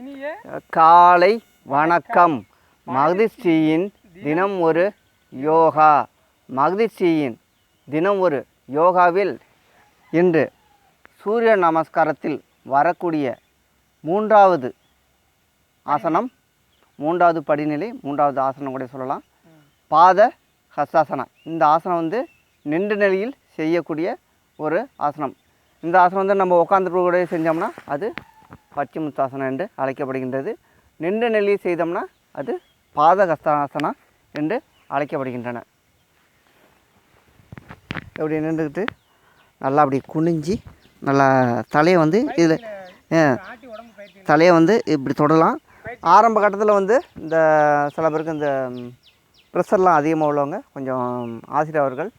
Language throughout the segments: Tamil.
இனிய காலை வணக்கம். மகிழ்ச்சியின் தினம் ஒரு யோகா. மகிழ்ச்சியின் தினம் ஒரு யோகாவில் இன்று சூரிய நமஸ்காரத்தில் வரக்கூடிய மூன்றாவது ஆசனம், மூன்றாவது படிநிலை, மூன்றாவது ஆசனம் கூட சொல்லலாம், பாத ஹஸ்தாசனம். இந்த ஆசனம் நின்ற நிலையில் செய்யக்கூடிய ஒரு ஆசனம். இந்த ஆசனம் நம்ம உட்காந்துட்டு கூட செஞ்சோம்னா அது பச்சிமுத்தாசனம் என்று அழைக்கப்படுகின்றது. நின்ற நிலையில் செய்தோம்னா அது பாதகஸ்தாசனம் என்று அழைக்கப்படுகின்றன. இப்படி நின்றுக்கிட்டு நல்லா அப்படி குனிஞ்சி நல்லா தலையை இதில் தலையை இப்படி தொடலாம். ஆரம்ப கட்டத்தில் இந்த சில பேருக்கு இந்த ப்ரெஷர்லாம் அதிகமாக உள்ளவங்க கொஞ்சம் ஆசிரியர் அவர்கள்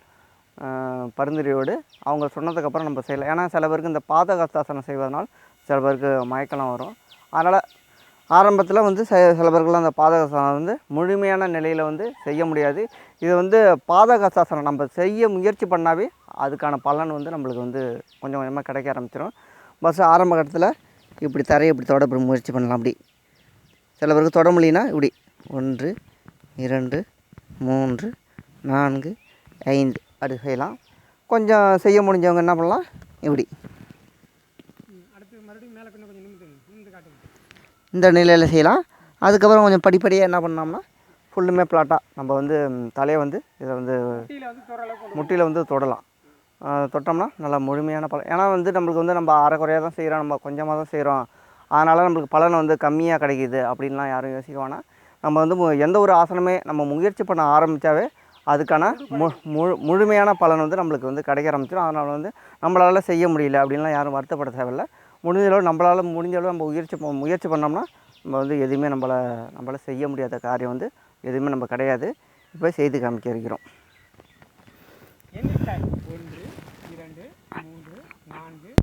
பரிந்துரையோடு அவங்க சொன்னதுக்கப்புறம் நம்ம செய்யலாம். ஏன்னா சில பேருக்கு இந்த பாதகஸ்தாசனம் செய்வதனால் சில பேருக்கு மயக்கலாம் வரும். அதனால் ஆரம்பத்தில் சில பேருக்குலாம் அந்த பாதகஸ்தாசனம் முழுமையான நிலையில் செய்ய முடியாது. இது பாதகஸ்தாசனம் நம்ம செய்ய முயற்சி பண்ணாவே அதுக்கான பலன் நம்மளுக்கு கொஞ்சம் கொஞ்சமாக கிடைக்க ஆரம்பிச்சிடும். ஆரம்ப கட்டத்தில் இப்படி தரையை இப்படி தொட முயற்சி பண்ணலாம். அப்படி சில பேருக்கு தொட முடியலனா இப்படி 1 2 3 4 5 அப்படி செய்யலாம். கொஞ்சம் செய்ய முடிஞ்சவங்க என்ன பண்ணலாம், இப்படி இந்த நிலையில் செய்யலாம். அதுக்கப்புறம் கொஞ்சம் படிப்படியாக என்ன பண்ணோம்னா ஃபுல்லுமே ஃப்ளாட்டாக நம்ம தலையை இதை முட்டியில் தொடலாம். தொட்டோம்னா நல்லா முழுமையான பலன். ஏன்னா நம்மளுக்கு நம்ம அரைக்குறையாக தான் செய்கிறோம், நம்ம கொஞ்சமாக தான் செய்கிறோம், அதனால் நம்மளுக்கு பலன் கம்மியாக கிடைக்கிது அப்படின்லாம் யாரும் யோசிக்குவானா. நம்ம எந்த ஒரு ஆசனமே நம்ம முயற்சி பண்ண ஆரம்பித்தாவே அதுக்கான முழுமையான பலன் நம்மளுக்கு கிடைக்க ஆரம்பிச்சிடும். அதனால் நம்மளால் செய்ய முடியல அப்படின்லாம் யாரும் வருத்தப்பட தேவையில்லை. முடிஞ்சளவு நம்மளால் முடிஞ்சளவு நம்ம முயற்சி பண்ணோம்னா நம்ம எதுவுமே நம்மளால் செய்ய முடியாத காரியம் எதுவுமே நம்ம கிடையாது. இப்போ செய்து காமிக்க இருக்கிறோம். 1 2 3 4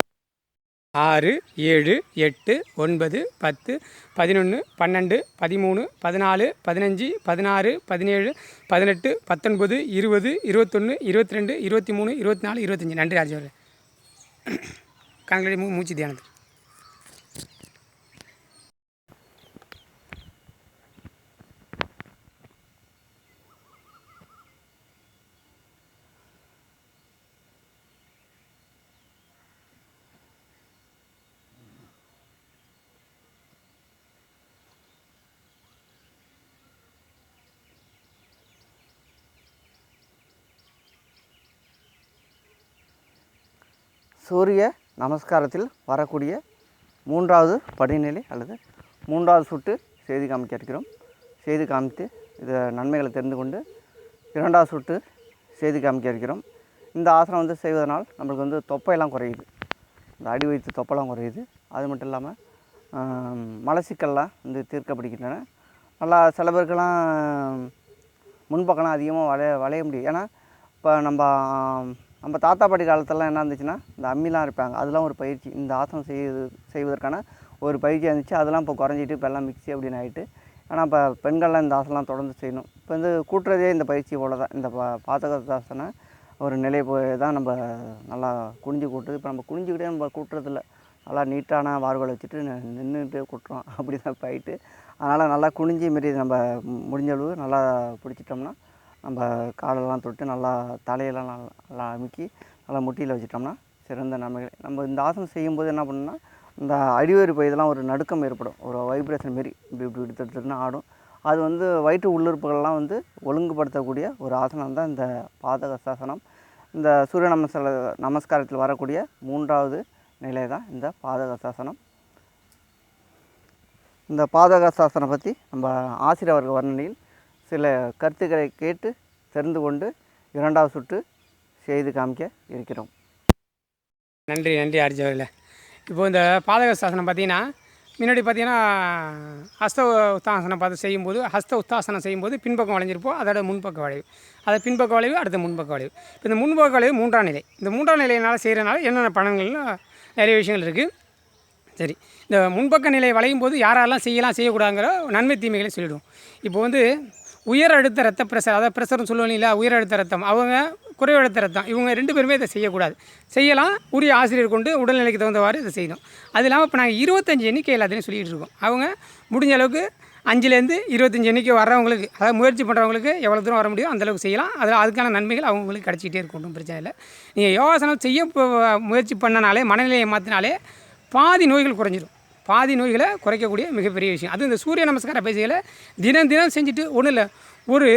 6 7 8 9 10 11 12 13 14 15 16 17 18 19 20 21 22 23 24 25. நன்றி ராஜா. கண்களை மூச்சு தியானத்து. சூரிய நமஸ்காரத்தில் வரக்கூடிய மூன்றாவது படிநிலை அல்லது மூன்றாவது சுட்டு செய்து காமிக்க இருக்கிறோம். செய்து காமித்து இதை நன்மைகளை தெரிந்து கொண்டு இரண்டாவது சுட்டு செய்து காமிக்க இருக்கிறோம். இந்த ஆசனம் செய்வதனால் நம்மளுக்கு தொப்பையெல்லாம் குறையுது, இந்த அடி வயிற்று தொப்பைலாம் குறையுது. அது மட்டும் இல்லாமல் மலச்சிக்கல்லாம் தீர்க்கப்படுகின்றன. நல்லா சில பேருக்கெல்லாம் முன்பக்கம்லாம் அதிகமாக வளைய முடியும். ஏன்னா இப்போ நம்ம தாத்தா பாட்டி காலத்திலலாம் என்ன இருந்துச்சுன்னா இந்த அம்மிலாம் இருப்பாங்க, அதெல்லாம் ஒரு பயிற்சி. இந்த ஆசனம் செய்வதற்கான ஒரு பயிற்சியாக இருந்துச்சு. அதெல்லாம் இப்போ குறைஞ்சிட்டு இப்போ எல்லாம் மிக்ஸி அப்படின்னு ஆகிட்டு. ஆனால் இப்போ பெண்கள்லாம் இந்த ஆசனம்லாம் தொடர்ந்து செய்யணும். இப்போ கூட்டுறதே இந்த பயிற்சி போல தான். இந்த பாதகஸ்தாசனம் ஒரு நிலை போய் தான் நம்ம நல்லா குனிஞ்சு கூட்டுது. இப்போ நம்ம குனிஞ்சிக்கிட்டே நம்ம கூட்டுறதில்ல, நல்லா நீட்டான வார்களை வச்சுட்டு நின்றுட்டு கூட்டுறோம், அப்படி தான் இப்போ ஆகிட்டு. அதனால் நல்லா குனிஞ்சி மாரி நம்ம முடிஞ்சளவு நல்லா பிடிச்சிட்டோம்னா நம்ம காலெல்லாம் தொட்டு நல்லா தலையெல்லாம் நல்லா அமுக்கி நல்லா முட்டியில் வச்சிட்டோம்னா சிறந்த நன்மைகள். நம்ம இந்த ஆசனம் செய்யும்போது என்ன பண்ணணும்னா இந்த அடிவேறு இதெல்லாம் ஒரு நடுக்கம் ஏற்படும், ஒரு வைப்ரேஷன் மாரி இப்படி இப்படி எடுத்துட்டுன்னு ஆடும். அது வயிற்று உள்ளுறுப்புகள்லாம் ஒழுங்குபடுத்தக்கூடிய ஒரு ஆசனம் தான் இந்த பாதகஸ்தாசனம். இந்த சூரிய நமஸ்காரத்தில் வரக்கூடிய மூன்றாவது நிலை தான் இந்த பாதகஸ்தாசனம். இந்த பாதகஸ்தாசனம் பற்றி நம்ம ஆசிரியர் அவர்கள் வர்ணனையில் சில கருத்துக்களை கேட்டு தெரிந்து கொண்டு இரண்டாவது சுற்று செய்து காமிக்க இருக்கிறோம். நன்றி நன்றி ஆர்ஜி. இப்போது இந்த பாதகஸ்தாசனம் பார்த்திங்கன்னா முன்னாடி பார்த்திங்கன்னா ஹஸ்த உத்தாசனம் பார்த்து செய்யும்போது உத்தாசனம் செய்யும்போது பின்பக்கம் வளைஞ்சிருப்போம், அதோட முன்பக்க வளைவு, அதை பின்பக்க வளைவு, அடுத்த முன்பக்க வளைவு. இப்போ இந்த முன்பக்க வளைவு மூன்றாம் நிலை. இந்த மூன்றாம் நிலையினால் செய்கிறனால என்னென்ன பலன்கள்லாம் நிறைய விஷயங்கள் இருக்குது. சரி, இந்த முன்பக்க நிலை வளையும் போது யாரெல்லாம் செய்யக்கூடாதுங்கிற நன்மை தீமைகளை சொல்லிவிடுவோம். இப்போ உயர் அழுத்த ரத்த ப்ரெஷர், அதாவது ப்ரெஷர்னு சொல்லுவோம் இல்லையா, உயர் அழுத்த ரத்தம், அவங்க குறைவழுத்த ரத்தம், இவங்க 2 பேருமே இதை செய்யக்கூடாது. செய்யலாம், உரிய ஆசிரியர் கொண்டு உடல்நிலைக்கு தகுந்தவாறு இதை செய்யணும். அது இல்லாமல் இப்போ நாங்கள் 25 எண்ணிக்கை எல்லாத்தையும் சொல்லிகிட்டு இருக்கோம். அவங்க முடிஞ்ச அளவுக்கு 5லேருந்து 25 எண்ணிக்கை வர்றவங்களுக்கு, அதாவது முயற்சி பண்ணுறவங்களுக்கு எவ்வளோ தூரம் வர முடியும் அந்தளவுக்கு செய்யலாம். அதுக்கான நன்மைகள் அவங்களுக்கு கிடச்சிக்கிட்டே இருக்கும், ஒன்றும் பிரச்சனை இல்லை. நீங்கள் யோகாசனம் செய்ய முயற்சி பண்ணனாலே, மனநிலையை மாற்றினாலே பாதி நோய்கள் குறைஞ்சிடும். பாதி நோய்களை குறைக்கக்கூடிய மிகப்பெரிய விஷயம். அதுவும் இந்த சூரிய நமஸ்கார பயிற்சிகளை தினம் செஞ்சுட்டு ஒன்றும் இல்லை, ஒரு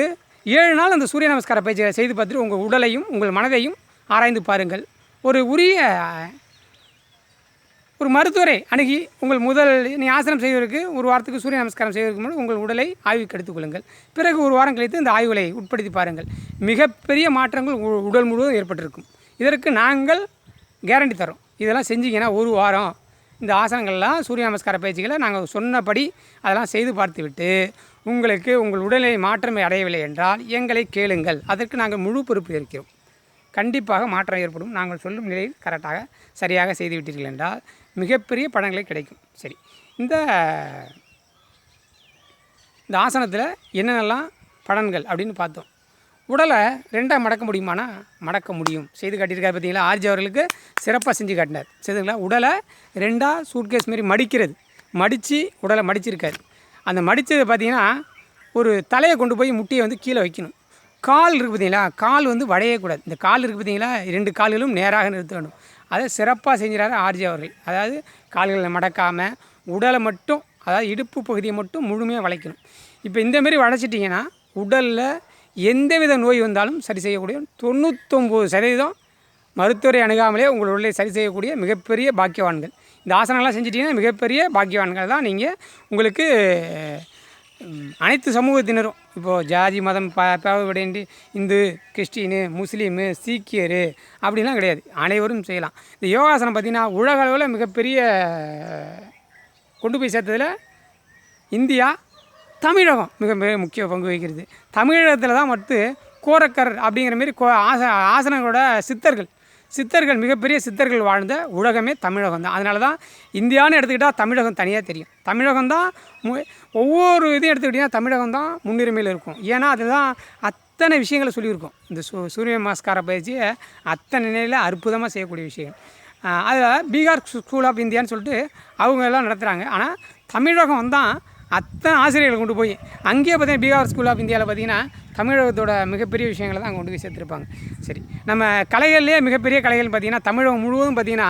7 நாள் அந்த சூரிய நமஸ்கார பயிற்சிகளை செய்து பார்த்துட்டு உங்கள் உடலையும் உங்கள் மனதையும் ஆராய்ந்து பாருங்கள். ஒரு மருத்துவரை அணுகி நீ ஆசனம் செய்வதற்கு ஒரு வாரத்துக்கு சூரிய நமஸ்காரம் செய்வதற்கு முன்னாடி உங்கள் உடலை ஆய்வுக்கு எடுத்துக்கொள்ளுங்கள். பிறகு ஒரு வாரம் கழித்து இந்த ஆய்வுகளை உட்படுத்தி பாருங்கள். மிகப்பெரிய மாற்றங்கள் உடல் முழுவதும் ஏற்பட்டிருக்கும். இதற்கு நாங்கள் கேரண்டி தரோம். இதெல்லாம் செஞ்சிங்கன்னா ஒரு வாரம் இந்த ஆசனங்கள்லாம் சூரிய நமஸ்கார பயிற்சிகளை நாங்கள் சொன்னபடி அதெல்லாம் செய்து பார்த்துவிட்டு உங்களுக்கு உங்கள் உடல்நிலை மாற்றம் அடையவில்லை என்றால் எங்களை கேளுங்கள். அதற்கு நாங்கள் முழு பொறுப்பு இருக்கிறோம். கண்டிப்பாக மாற்றம் ஏற்படும். நாங்கள் சொல்லும் நிலையில் கரெக்டாக சரியாக செய்து விட்டீர்கள் என்றால் மிகப்பெரிய பலன்களை கிடைக்கும். சரி, இந்த ஆசனத்தில் என்னென்னலாம் பலன்கள் அப்படின்னு பார்த்தோம். உடலை 2ஆக மடக்க முடியுமானா மடக்க முடியும். செய்து காட்டியிருக்காரு பார்த்தீங்களா, ஆர்ஜி அவர்களுக்கு சிறப்பாக செஞ்சு காட்டினார். சரிங்களா, உடலை 2ஆக சூட்கேஸ் மாரி மடித்து உடலை மடிச்சிருக்காரு. அந்த மடித்தது பார்த்திங்கன்னா ஒரு தலையை கொண்டு போய் முட்டியை கீழே வைக்கணும். கால் இருக்குது பார்த்தீங்களா, கால் வளையக்கூடாது. இந்த கால் இருக்குது பார்த்தீங்களா, 2 கால்களும் நேராக நிறுத்த வேண்டும். அதை சிறப்பாக செஞ்சுறாரு ஆர்ஜி அவர்கள். அதாவது கால்களை மடக்காமல் உடலை மட்டும், அதாவது இடுப்பு பகுதியை மட்டும் முழுமையாக வளைக்கணும். இப்போ இந்தமாரி வளைச்சிட்டிங்கன்னா உடலில் எந்தவித நோய் வந்தாலும் சரி செய்யக்கூடிய 99% மருத்துவரை அணுகாமலே உங்கள் உடலை சரி செய்யக்கூடிய மிகப்பெரிய பாக்கியவான்கள். இந்த ஆசனங்கள்லாம் செஞ்சிட்டிங்கன்னா மிகப்பெரிய பாக்கியவான்கள் தான் நீங்கள். உங்களுக்கு அனைத்து சமூகத்தினரும், இப்போது ஜாதி மதம் பாகுபாடு, இந்து, கிறிஸ்டினு, முஸ்லீமு, சீக்கியரு அப்படின்லாம் கிடையாது, அனைவரும் செய்யலாம். இந்த யோகாசனம் பார்த்திங்கன்னா உலக அளவில் மிகப்பெரிய கொண்டு போய் சேர்த்ததில் இந்தியா, தமிழகம் மிக முக்கிய பங்கு வகிக்கிறது. தமிழகத்தில் தான் மட்டும் கோரக்கர் அப்படிங்கிற மாரி ஆசனங்களோட சித்தர்கள் மிகப்பெரிய சித்தர்கள் வாழ்ந்த உலகமே தமிழகம் தான். அதனால தான் இந்தியான்னு எடுத்துக்கிட்டால் தமிழகம் தனியாக தெரியும். தமிழகம் தான் ஒவ்வொரு இதையும் எடுத்துக்கிட்டிங்கன்னா தமிழகம் தான் முன்னுரிமையில் இருக்கும். ஏன்னா அதுதான் அத்தனை விஷயங்களை சொல்லியிருக்கோம். இந்த சூரிய நமஸ்கார பயிற்சியை அத்தனை நிலையில் அற்புதமாக செய்யக்கூடிய விஷயம். அதில் பீகார் ஸ்கூல் ஆஃப் இந்தியான்னு சொல்லிட்டு அவங்க எல்லாம் நடத்துகிறாங்க. ஆனால் தமிழகம் தான் அத்தனை ஆசிரியர்களை கொண்டு போய் அங்கேயே பார்த்தீங்கன்னா பீகார் ஸ்கூல் ஆஃப் இந்தியாவில் பார்த்திங்கன்னா தமிழகத்தோட மிகப்பெரிய விஷயங்களை தான் அங்கே கொண்டு போய் சேர்த்துருப்பாங்க. சரி, நம்ம கலைகள்லேயே மிகப்பெரிய கலைகள் பார்த்திங்கன்னா தமிழகம் முழுவதும் பார்த்திங்கன்னா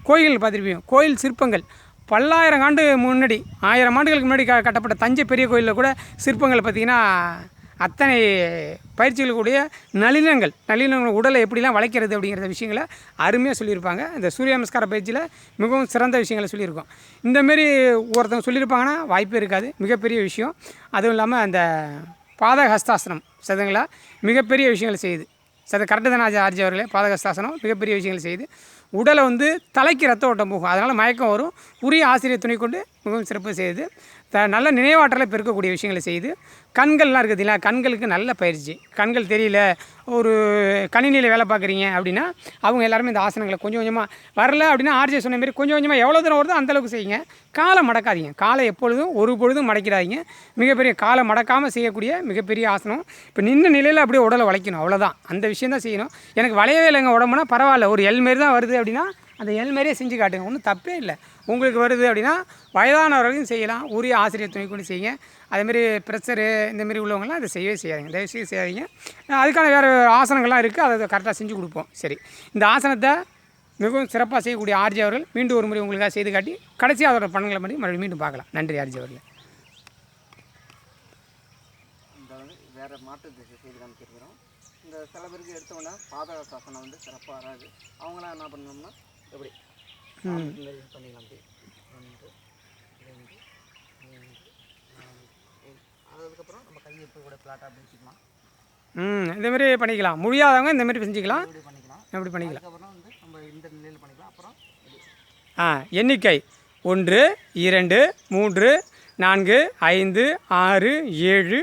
கோயில்கள் பார்த்துருப்பீங்க. கோயில் சிற்பங்கள் பல்லாயிரம் ஆண்டு முன்னாடி, 1000 ஆண்டுகளுக்கு முன்னாடி கட்டப்பட்ட தஞ்சை பெரிய கோயிலில் கூட சிற்பங்கள் பார்த்திங்கன்னா அத்தனை பயிற்சிகளுக்குடைய நளினங்கள் உடலை எப்படிலாம் வளைக்கிறது அப்படிங்கிற விஷயங்களை அருமையாக சொல்லியிருப்பாங்க. இந்த சூரிய நமஸ்கார பயிற்சியில் மிகவும் சிறந்த விஷயங்களை சொல்லியிருக்கோம். இந்தமாரி ஒருத்தவங்க சொல்லியிருப்பாங்கன்னா வாய்ப்பே இருக்காது. மிகப்பெரிய விஷயம். அதுவும் இல்லாமல் அந்த பாதஹஸ்தாசனம் சரிங்களா, மிகப்பெரிய விஷயங்களை செய்யுது. சரி, கரெக்டு தானே ஆர்ஜி அவர்களே? பாதஹஸ்தாசனம் மிகப்பெரிய விஷயங்களை செய்யுது. உடலை தலைக்கு ரத்த ஓட்டம் போகும், அதனால் மயக்கம் வரும். உரிய ஆசிரியர் துணை கொண்டு மிகவும் சிறப்பு செய்யுது. நல்ல நினைவாற்றலை பெருக்கக்கூடிய விஷயங்களை செய்யுது. கண்கள்லாம் இருக்குதுங்களா, கண்களுக்கு நல்ல பயிற்சி. கண்கள் தெரியல, ஒரு கணினியில் வேலை பார்க்குறீங்க அப்படின்னா அவங்க எல்லாருமே இந்த ஆசனங்களை கொஞ்சம் கொஞ்சமாக வரல அப்படின்னா ஆர்ஜி சொன்ன மாரி கொஞ்சம் கொஞ்சமாக எவ்வளோ தூரம் வருதோ அந்தளவுக்கு செய்யுங்க. காலை மடக்காதீங்க. காலை எப்பொழுதும் ஒரு பொழுதும் மடக்கிறாதீங்க. மிகப்பெரிய காலை மடக்காமல் செய்யக்கூடிய மிகப்பெரிய ஆசனம். இப்போ நின்று நிலையில் அப்படியே உடலை வளைக்கணும், அவ்வளோதான். அந்த விஷயம் தான் செய்யணும். எனக்கு வளையவே இல்லைங்க உடம்புனா பரவாயில்ல, ஒரு எல் மாரி தான் வருது அப்படின்னா அந்த எல் மாரியே செஞ்சு காட்டுங்க, ஒன்றும் தப்பே இல்லை. உங்களுக்கு வருது அப்படின்னா வயதானவர்களையும் செய்யலாம், உரிய ஆசிரியர் துணை கொண்டு செய்யுங்க. அதேமாரி ப்ரெஷரு இந்தமாரி உள்ளவங்களாம் அதை செய்யவே செய்யாதீங்க, தயவுசெய்து செய்யாதீங்க. அதுக்கான வேறு ஆசனங்கள்லாம் இருக்குது, அதை கரெக்டாக செஞ்சு கொடுப்போம். சரி, இந்த ஆசனத்தை மிகவும் சிறப்பாக செய்யக்கூடிய ஆர்ஜி அவர்கள் மீண்டும் ஒரு முறை உங்களுக்காக செய்து காட்டி கடைசியாக அதோட பணங்களை பண்ணி மறுபடியும் மீண்டும் பார்க்கலாம். நன்றி ஆர்ஜி அவர்கள். இந்த வேறு மாற்று திசை செய்து காமிச்சிருக்கிறோம். இந்த சில பேருக்கு எடுத்தோன்னா பாதகாசாசனம் சிறப்பாக வராது. அவங்களாம் என்ன பண்ணணும்னா எப்படி பண்ணிக்கலாம். அப்படி 1 2 3 4 அதுக்கப்புறம் நம்ம கையை இப்போ கூட ஃப்ளாட்டாக அப்படி வச்சுக்கலாம். இந்தமாரி பண்ணிக்கலாம். முடியாதவங்க இந்தமாரி செஞ்சுக்கலாம், எப்படி பண்ணிக்கலாம். அதுக்கப்புறம் நம்ம இந்த நிலையில் பண்ணிக்கலாம். அப்புறம் எண்ணிக்கை 1 2 3 4 5 6 7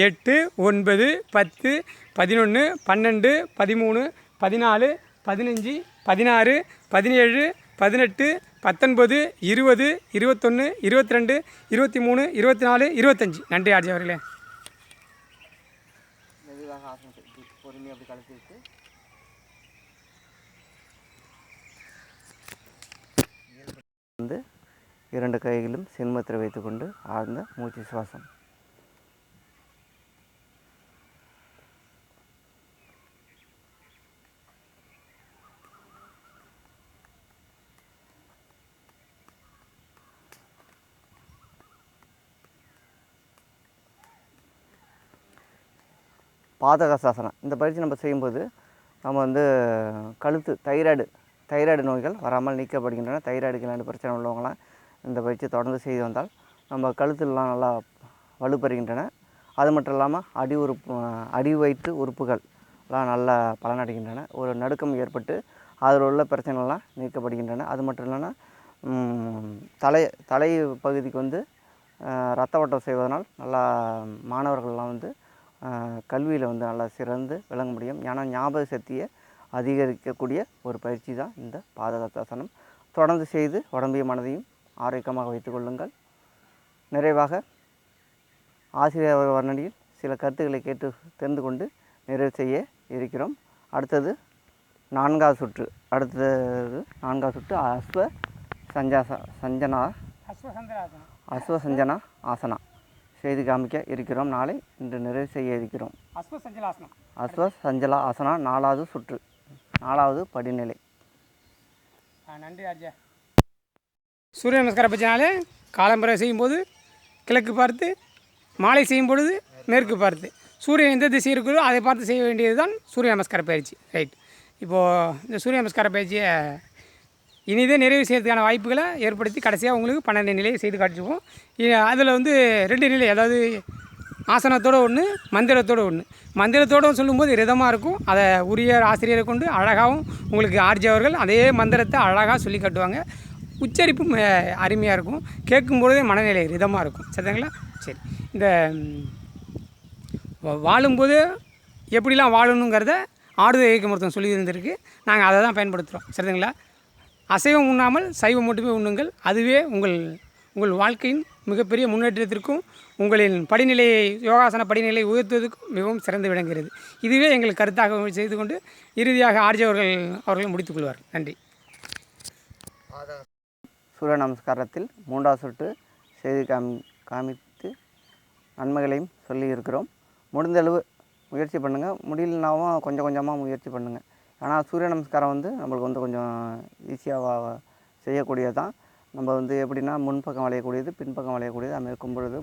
8 9 10 11 12 13 14 15 16 17 18 19 20 21 22 23 24 25. நன்றி ஆர்ஜி அவர்களே. மெதுவாக ஆசனம் பொறுமையாக அப்படி கலத்தி வச்சு வந்து 2 கைகளும் சின்மத்தில் வைத்துக்கொண்டு ஆழ்ந்த மூச்சு சுவாசம். பாதகசாசனம் இந்த பயிற்சி நம்ம செய்யும்போது நம்ம வந்து கழுத்து தைராய்டு நோய்கள் வராமல் நீக்கப்படுகின்றன. தைராய்டு கிளாண்டு பிரச்சனை உள்ளவங்களாம் இந்த பயிற்சி தொடர்ந்து செய்து வந்தால் நம்ம கழுத்துலலாம் நல்லா வலுப்பெறுகின்றன. அது மட்டும் இல்லாமல் அடி வயிற்று உறுப்புகள்லாம் நல்லா பலனடைகின்றன. ஒரு நடுக்கம் ஏற்பட்டு அதில் உள்ள பிரச்சனைகள்லாம் நீக்கப்படுகின்றன. அது மட்டும் இல்லைன்னா தலை பகுதிக்கு வந்து இரத்த ஓட்டம் செய்வதனால் நல்லா மாணவர்கள்லாம் வந்து கல்வியில் வந்து நல்லா சிறந்து விளங்க முடியும். ஏன்னா ஞாபக சக்தியை அதிகரிக்கக்கூடிய ஒரு பயிற்சி தான் இந்த பாதகசாசனம். தொடர்ந்து செய்து உடம்பையும் மனதையும் ஆரோக்கியமாக வைத்துக்கொள்ளுங்கள். நிறைவாக ஆசிரியர் வர்ணனையில் சில கருத்துக்களை கேட்டு தெரிந்து கொண்டு நிறைவு செய்ய இருக்கிறோம். அடுத்தது 4வது சுற்று. அஸ்வசஞ்சனா ஆசனா செய்து காமிக்க இருக்கிறோம். நாளை இன்று நிறைவு செய்ய இருக்கிறோம். அஸ்வசஞ்சலா ஆசனா 4வது சுற்று, 4வது படிநிலை. நன்றி ஆர்ஜா. சூரிய நமஸ்கார பயிற்சினாலே காலம்பரை செய்யும்போது கிழக்கு பார்த்து, மாலை செய்யும் பொழுது மேற்கு பார்த்து, சூரியன் எந்த திசை இருக்கிறதோ அதை பார்த்து செய்ய வேண்டியது தான் சூரிய நமஸ்கார பயிற்சி. ரைட். இப்போது இந்த சூரிய நமஸ்கார பயிற்சியை இனிதே நிறைவு செய்யறதுக்கான வாய்ப்புகளை ஏற்படுத்தி கடைசியாக உங்களுக்கு 12 நிலையை செய்து காட்டிடுவோம். அதில் வந்து 2 நிலை, அதாவது ஆசனத்தோடு ஒன்று, மந்திரத்தோடு ஒன்று. மந்திரத்தோடு சொல்லும்போது ரிதமாக இருக்கும். அதை உரிய ஆசிரியரை கொண்டு அழகாகவும் உங்களுக்கு ஆர்ஜி அவர்கள் அதே மந்திரத்தை அழகாக சொல்லி காட்டுவாங்க. உச்சரிப்பும் அருமையாக இருக்கும். கேட்கும்பொழுதே மனநிலை ரிதமாக இருக்கும். சரிங்களா? சரி. இந்த வாழும்போது எப்படிலாம் வாழணுங்கிறத ஆடுதல் இயக்க மருத்துவம் சொல்லி இருந்திருக்கு. நாங்கள் அதை தான் பயன்படுத்துகிறோம். சரிங்களா? அசைவம் உண்ணாமல் சைவம் மட்டுமே உண்ணுங்கள். அதுவே உங்கள் வாழ்க்கையின் மிகப்பெரிய முன்னேற்றத்திற்கும் உங்களின் படிநிலையை, யோகாசன படிநிலையை உயர்த்துவதற்கும் மிகவும் சிறந்து விளங்குகிறது. இதுவே எங்கள் கருத்தாக செய்து கொண்டு இறுதியாக ஆர்ஜி அவர்கள் முடித்துக்கொள்வார். நன்றி. சூரிய நமஸ்காரத்தில் 3வது சுற்று செய்து காமித்து நன்மைகளையும் சொல்லி இருக்கிறோம். முடிந்தளவு முயற்சி பண்ணுங்கள். முடியலனாவும் கொஞ்சம் கொஞ்சமாக முயற்சி பண்ணுங்கள். ஆனால் சூரிய நமஸ்காரம் வந்து நம்மளுக்கு வந்து கொஞ்சம் ஈஸியாக செய்யக்கூடியது தான். நம்ம வந்து எப்படின்னா முன்பக்கம் வளையக்கூடியது, பின்பக்கம் வளையக்கூடியது. அது இருக்கும் பொழுது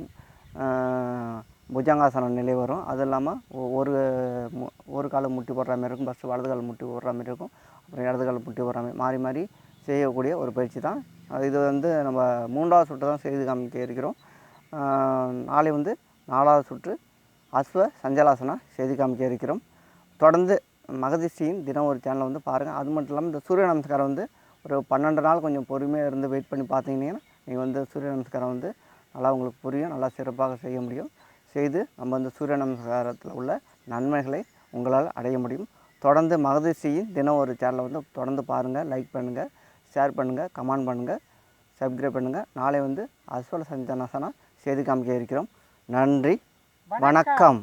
புஜங்காசனம் நிலை வரும். அது இல்லாமல் ஒரு காலம் முட்டி போடுற மாதிரி இருக்கும். ஃபஸ்ட்டு வலது காலம் முட்டி போடுற மாதிரி இருக்கும். அப்புறம் இடது காலம் முட்டி போடுற மாதிரி மாறி மாறி செய்யக்கூடிய ஒரு பயிற்சி தான் இது. வந்து நம்ம 3வது சுற்று தான் செய்து காமிக்க இருக்கிறோம். நாளை வந்து 4வது சுற்று அஸ்வ சஞ்சலாசனா செய்து காமிக்க இருக்கிறோம். தொடர்ந்து மகதிஷியின் தினம் ஒரு சேனலை வந்து பாருங்கள். அது மட்டும் இல்லாமல் இந்த சூரிய நமஸ்காரம் வந்து ஒரு 12 நாள் கொஞ்சம் பொறுமையாக இருந்து வெயிட் பண்ணி பார்த்தீங்கன்னா நீங்கள் வந்து சூரிய நமஸ்காரம் வந்து நல்லா உங்களுக்கு புரியும். நல்லா சிறப்பாக செய்ய முடியும். செய்து நம்ம வந்து சூரிய நமஸ்காரத்தில் உள்ள நன்மைகளை உங்களால் அடைய முடியும். தொடர்ந்து மகதிஷியின் தினம் ஒரு சேனலை வந்து தொடர்ந்து பாருங்கள். லைக் பண்ணுங்கள், ஷேர் பண்ணுங்கள், கமெண்ட் பண்ணுங்கள், சப்ஸ்கிரைப் பண்ணுங்கள். நாளை வந்து அஸ்வல சஞ்சனாசனா செய்து காமிக்க இருக்கிறோம். நன்றி, வணக்கம்.